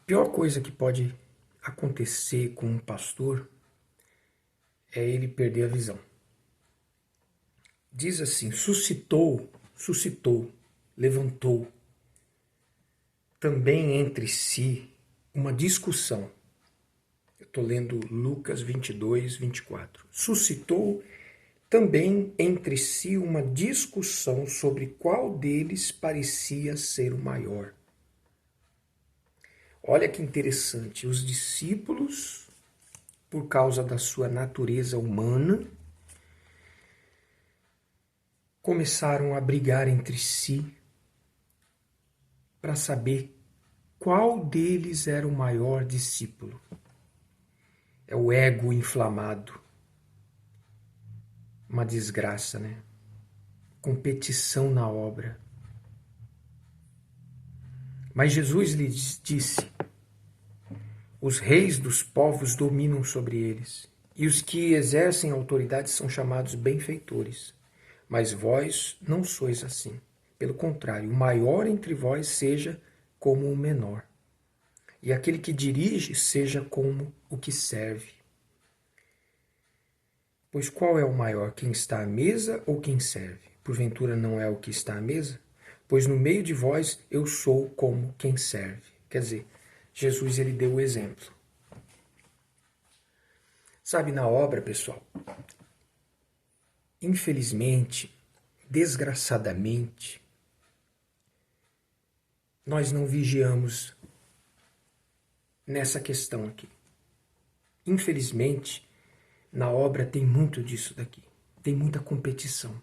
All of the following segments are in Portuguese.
pior coisa que pode acontecer com um pastor é ele perder a visão. Diz assim: suscitou, levantou também entre si uma discussão. Eu estou lendo Lucas 22, 24. Suscitou também entre si uma discussão sobre qual deles parecia ser o maior. Olha que interessante, os discípulos, por causa da sua natureza humana, começaram a brigar entre si para saber qual deles era o maior discípulo. É o ego inflamado. Uma desgraça, né? Competição na obra. Mas Jesus lhes disse: os reis dos povos dominam sobre eles, e os que exercem autoridade são chamados benfeitores. Mas vós não sois assim. Pelo contrário, o maior entre vós seja como o menor, e aquele que dirige seja como o que serve. Pois qual é o maior, quem está à mesa ou quem serve? Porventura não é o que está à mesa? Pois no meio de vós eu sou como quem serve. Quer dizer, Jesus ele deu o exemplo. Sabe, na obra, pessoal, infelizmente, desgraçadamente, nós não vigiamos nessa questão aqui. Infelizmente, na obra tem muito disso daqui. Tem muita competição.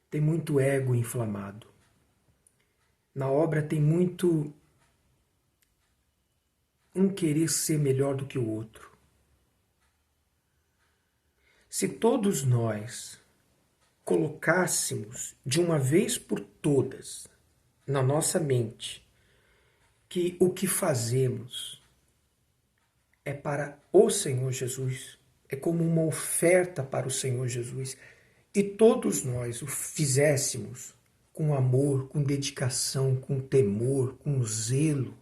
Tem muito ego inflamado. Na obra tem muito um querer ser melhor do que o outro. Se todos nós colocássemos de uma vez por todas na nossa mente que o que fazemos é para o Senhor Jesus, é como uma oferta para o Senhor Jesus, e todos nós o fizéssemos com amor, com dedicação, com temor, com zelo,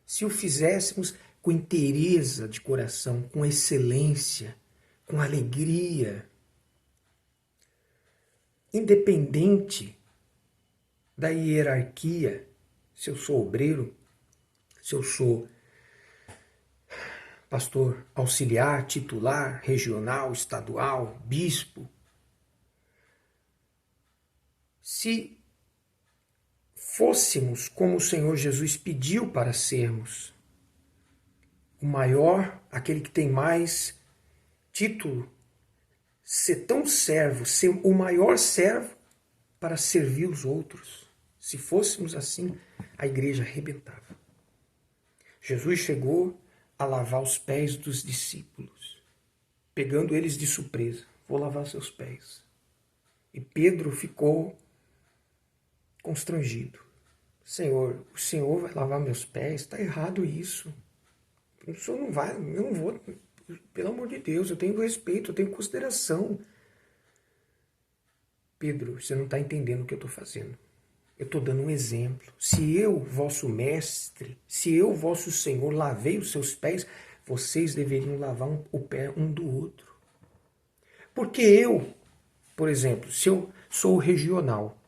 se o fizéssemos com inteireza de coração, com excelência, com alegria, independente da hierarquia, se eu sou obreiro, se eu sou pastor auxiliar, titular, regional, estadual, bispo, se fôssemos como o Senhor Jesus pediu para sermos, o maior, aquele que tem mais título, ser tão servo, ser o maior servo para servir os outros. Se fôssemos assim, a igreja arrebentava. Jesus chegou a lavar os pés dos discípulos, pegando eles de surpresa. Vou lavar seus pés. E Pedro ficou constrangido. Senhor, o Senhor vai lavar meus pés? Está errado isso. O Senhor não vai, eu não vou. Pelo amor de Deus, eu tenho respeito, eu tenho consideração. Pedro, você não está entendendo o que eu estou fazendo. Eu estou dando um exemplo. Se eu, vosso mestre, se eu, vosso Senhor, lavei os seus pés, vocês deveriam lavar o pé um do outro. Porque eu, por exemplo, se eu sou regional,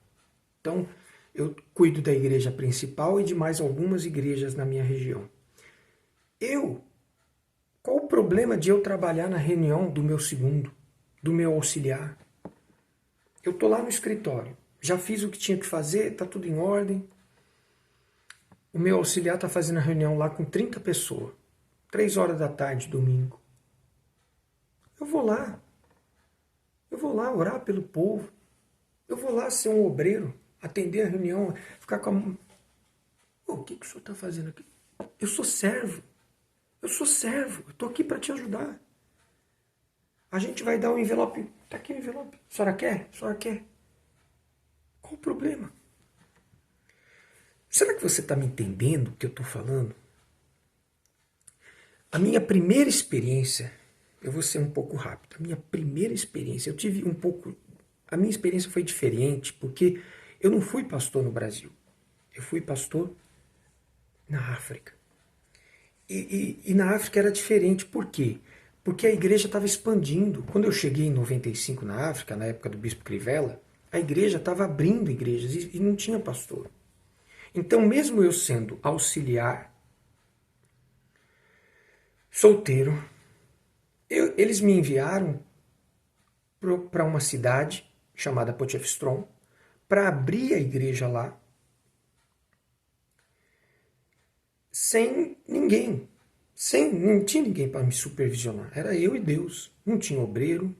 então eu cuido da igreja principal e de mais algumas igrejas na minha região. Qual o problema de eu trabalhar na reunião do meu segundo, do meu auxiliar? Eu estou lá no escritório, já fiz o que tinha que fazer, está tudo em ordem. O meu auxiliar está fazendo a reunião lá com 30 pessoas, 3 horas da tarde, domingo. Eu vou lá orar pelo povo, eu vou lá ser um obreiro, atender a reunião, ficar com a... O que o senhor está fazendo aqui? Eu sou servo, eu estou aqui para te ajudar. A gente vai dar um envelope, está aqui o envelope, a senhora quer? A senhora quer? Qual o problema? Será que você está me entendendo o que eu estou falando? A minha primeira experiência, eu vou ser um pouco rápido, a minha primeira experiência, eu tive um pouco... A minha experiência foi diferente, porque eu não fui pastor no Brasil. Eu fui pastor na África. E na África era diferente. Por quê? Porque a igreja estava expandindo. Quando eu cheguei em 95 na África, na época do Bispo Crivella, a igreja estava abrindo igrejas e não tinha pastor. Então, mesmo eu sendo auxiliar, solteiro, eles me enviaram para uma cidade chamada Potchefstroom para abrir a igreja lá sem ninguém. Não tinha ninguém para me supervisionar. Era eu e Deus. Não tinha obreiro.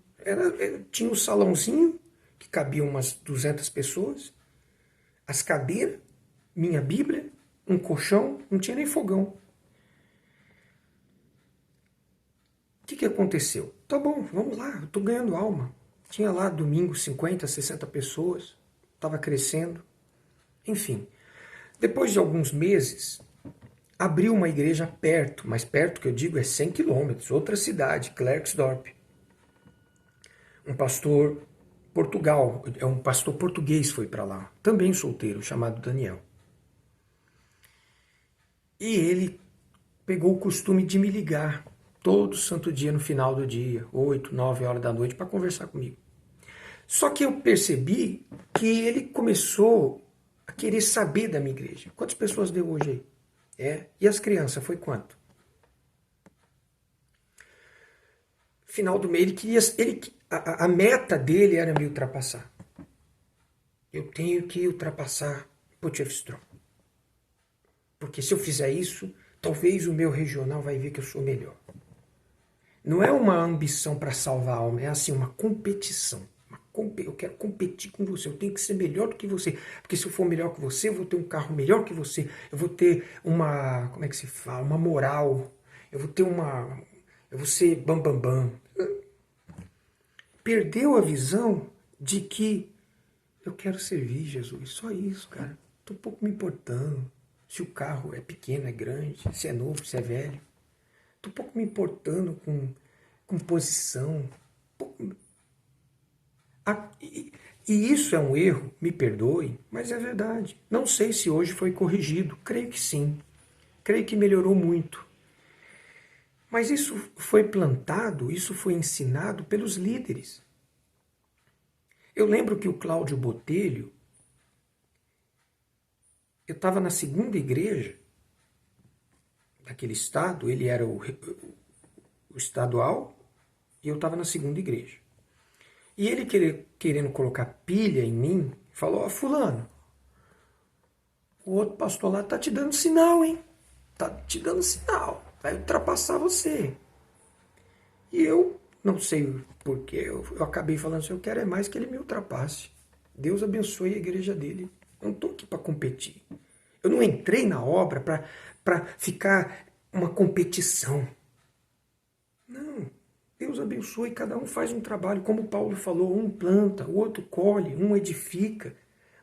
Tinha um salãozinho que cabia umas 200 pessoas, as cadeiras, minha Bíblia, um colchão, não tinha nem fogão. O que aconteceu? Tá bom, vamos lá, eu tô ganhando alma. Tinha lá domingo 50, 60 pessoas, estava crescendo. Enfim, depois de alguns meses, abriu uma igreja perto, mas perto que eu digo é 100 quilômetros, outra cidade, Klerksdorp. Um pastor Portugal, um pastor português foi para lá, também solteiro, chamado Daniel. E ele pegou o costume de me ligar todo santo dia no final do dia, 8, 9 horas da noite, para conversar comigo. Só que eu percebi que ele começou a querer saber da minha igreja. Quantas pessoas deu hoje aí? E as crianças, foi quanto? Final do mês, a meta dele era me ultrapassar. Eu tenho que ultrapassar Potchefstroom. Porque se eu fizer isso, talvez o meu regional vai ver que eu sou melhor. Não é uma ambição para salvar a alma, é assim, uma competição. Eu quero competir com você, eu tenho que ser melhor do que você. Porque se eu for melhor que você, eu vou ter um carro melhor que você. Eu vou ter uma, como é que se fala? Uma moral. Eu vou ser bambambam. Perdeu a visão de que eu quero servir Jesus. Só isso, cara. Estou um pouco me importando. Se o carro é pequeno, é grande, se é novo, se é velho. Estou um pouco me importando com posição. E isso é um erro, me perdoe, mas é verdade. Não sei se hoje foi corrigido. Creio que sim. Creio que melhorou muito. Mas isso foi plantado, isso foi ensinado pelos líderes. Eu lembro que o Cláudio Botelho, eu estava na segunda igreja daquele estado, ele era o estadual e eu estava na segunda igreja. E ele querendo colocar pilha em mim, falou: fulano, o outro pastor lá tá te dando sinal, hein? Tá te dando sinal, vai ultrapassar você. E eu não sei porquê, eu acabei falando assim: eu quero é mais que ele me ultrapasse. Deus abençoe a igreja dele. Eu não estou aqui para competir. Eu não entrei na obra para ficar uma competição. Não. Deus abençoe, cada um faz um trabalho, como Paulo falou, um planta, o outro colhe, um edifica.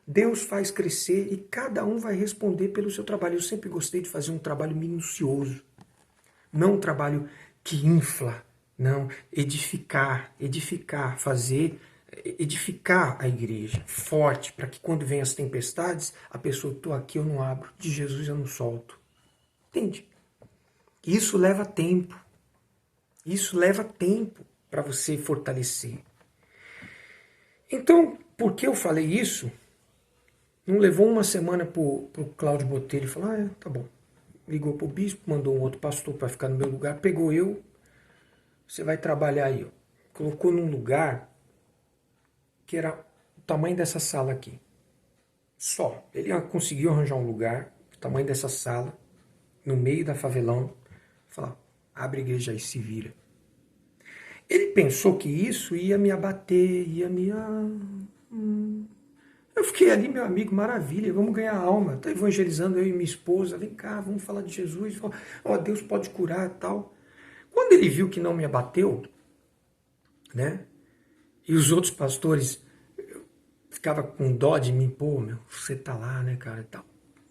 Deus faz crescer e cada um vai responder pelo seu trabalho. Eu sempre gostei de fazer um trabalho minucioso, não um trabalho que infla, não, edificar, edificar a igreja forte, para que quando vem as tempestades, a pessoa: estou aqui, eu não abro, de Jesus eu não solto. Entende? Isso leva tempo. Isso leva tempo para você fortalecer. Então, por que eu falei isso? Não levou uma semana para o Cláudio Botelho falar: tá bom. Ligou para o bispo, mandou um outro pastor para ficar no meu lugar, pegou eu, você vai trabalhar aí. Ó. Colocou num lugar que era o tamanho dessa sala aqui. Só. Ele conseguiu arranjar um lugar, o tamanho dessa sala, no meio da favelão, falar: abre a igreja aí, se vira. Ele pensou que isso ia me abater, ia me... Eu fiquei ali, meu amigo, maravilha, vamos ganhar alma. Estou evangelizando eu e minha esposa, vem cá, vamos falar de Jesus. Ó, Deus pode curar e tal. Quando ele viu que não me abateu, né? E os outros pastores ficavam com dó de mim: pô, meu, você tá lá, né, cara, e tal.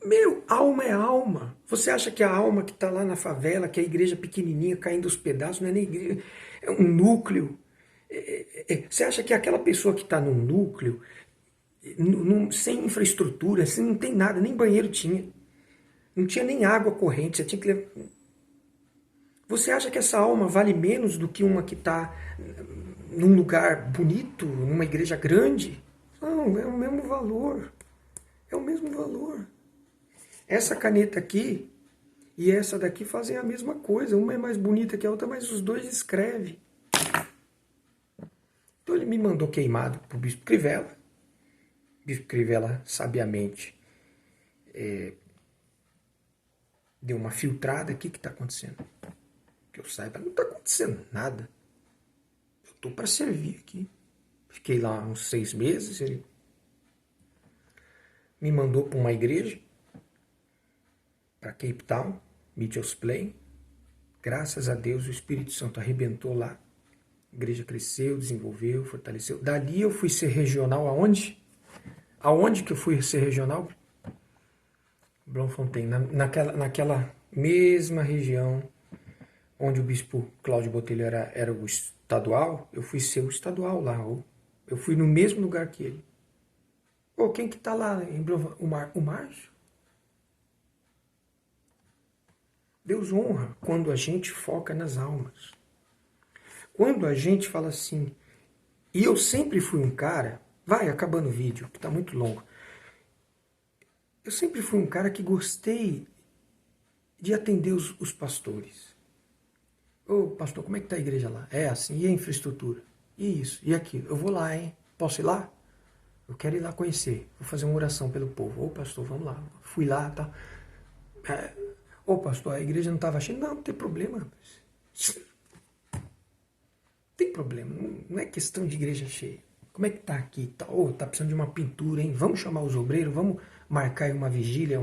Meu, alma é alma. Você acha que a alma que está lá na favela, que é a igreja pequenininha caindo aos pedaços, não é nem igreja, é um núcleo. Você acha que aquela pessoa que está num núcleo, sem infraestrutura, assim, não tem nada, nem banheiro tinha. Não tinha nem água corrente, você tinha que levar... Você acha que essa alma vale menos do que uma que está num lugar bonito, numa igreja grande? Não, é o mesmo valor. É o mesmo valor. Essa caneta aqui e essa daqui fazem a mesma coisa. Uma é mais bonita que a outra, mas os dois escrevem. Então ele me mandou queimado para o Bispo Crivella. O Bispo Crivella, sabiamente, deu uma filtrada. O que está acontecendo? Que eu saiba, não está acontecendo nada. Eu estou para servir aqui. Fiquei lá uns 6 meses. Ele me mandou para uma igreja, para Cape Town, Mitchell's Plain. Graças a Deus o Espírito Santo arrebentou lá. A igreja cresceu, desenvolveu, fortaleceu. Dali eu fui ser regional aonde? Aonde que eu fui ser regional? Bloemfontein, naquela mesma região onde o bispo Cláudio Botelho era o estadual, eu fui ser o estadual lá. Eu fui no mesmo lugar que ele. Quem que tá lá em Bloemfontein? O Márcio? Deus honra quando a gente foca nas almas. Quando a gente fala assim, e eu sempre fui um cara, vai acabando o vídeo, que tá muito longo. Eu sempre fui um cara que gostei de atender os pastores. Pastor, como é que tá a igreja lá? É assim, e a infraestrutura? E isso, e aquilo. Eu vou lá, hein? Posso ir lá? Eu quero ir lá conhecer. Vou fazer uma oração pelo povo. Pastor, vamos lá. Fui lá, tá? Pastor, a igreja não estava cheia. Não tem problema. Não tem problema. Não é questão de igreja cheia. Como é que tá aqui? Tá precisando de uma pintura, hein? Vamos chamar os obreiros, vamos marcar aí uma vigília,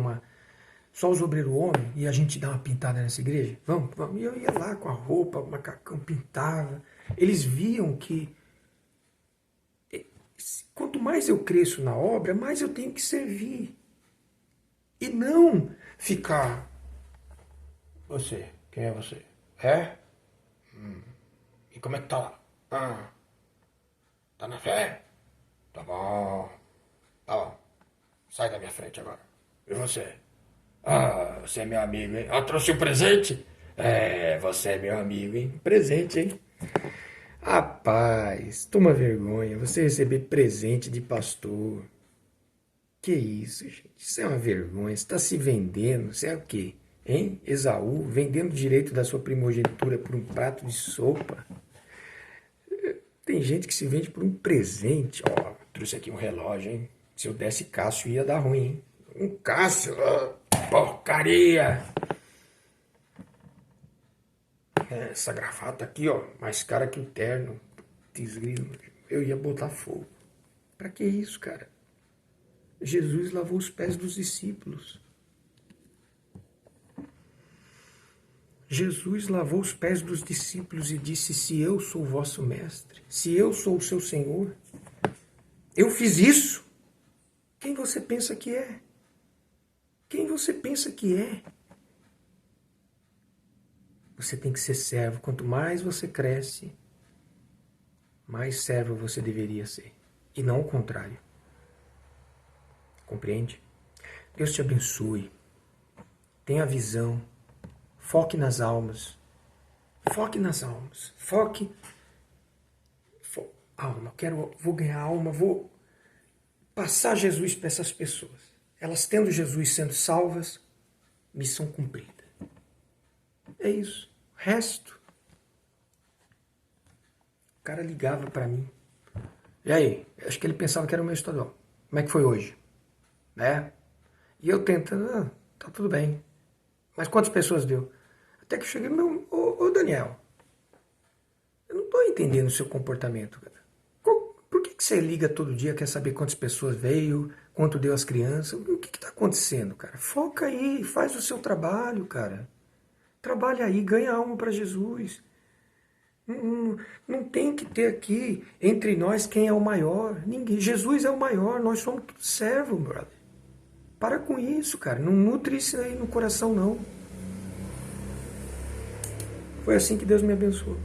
só os obreiros homem, e a gente dá uma pintada nessa igreja? Vamos. E eu ia lá com a roupa, o macacão, pintava. Eles viam que quanto mais eu cresço na obra, mais eu tenho que servir. E não ficar... Você, quem é você? É? E como é que tá lá? Tá na fé? Tá bom. Sai da minha frente agora. E você? Você é meu amigo, hein? Trouxe um presente? Você é meu amigo, hein? Presente, hein? Rapaz, toma vergonha. Você receber presente de pastor. Que isso, gente? Isso é uma vergonha. Você está se vendendo. Você é o quê? Hein? Esaú, vendendo o direito da sua primogenitura por um prato de sopa. Tem gente que se vende por um presente. Trouxe aqui um relógio, hein? Se eu desse Cássio ia dar ruim, hein? Um Cássio, porcaria! Essa gravata aqui, mais cara que o terno. Desgrilo. Eu ia botar fogo. Pra que isso, cara? Jesus lavou os pés dos discípulos. Jesus lavou os pés dos discípulos e disse: se eu sou o vosso mestre, se eu sou o seu Senhor, eu fiz isso. Quem você pensa que é? Quem você pensa que é? Você tem que ser servo. Quanto mais você cresce, mais servo você deveria ser. E não o contrário. Compreende? Deus te abençoe. Tenha visão. Foque nas almas. Foque nas almas. Foque. Alma. Vou ganhar alma. Vou passar Jesus para essas pessoas. Elas tendo Jesus sendo salvas, missão cumprida. É isso. O resto. O cara ligava para mim. E aí? Acho que ele pensava que era o meu estadual. Como é que foi hoje? E eu tentando, tá tudo bem. Mas quantas pessoas deu? Até que eu cheguei, ô Daniel, eu não tô entendendo o seu comportamento, cara. Por que você liga todo dia, quer saber quantas pessoas veio, quanto deu as crianças? O que tá acontecendo, cara? Foca aí, faz o seu trabalho, cara. Trabalha aí, ganha alma para Jesus. Não tem que ter aqui, entre nós, quem é o maior. Ninguém. Jesus é o maior, nós somos todos servos, brother. Para com isso, cara. Não nutre isso aí no coração, não. Foi assim que Deus me abençoou.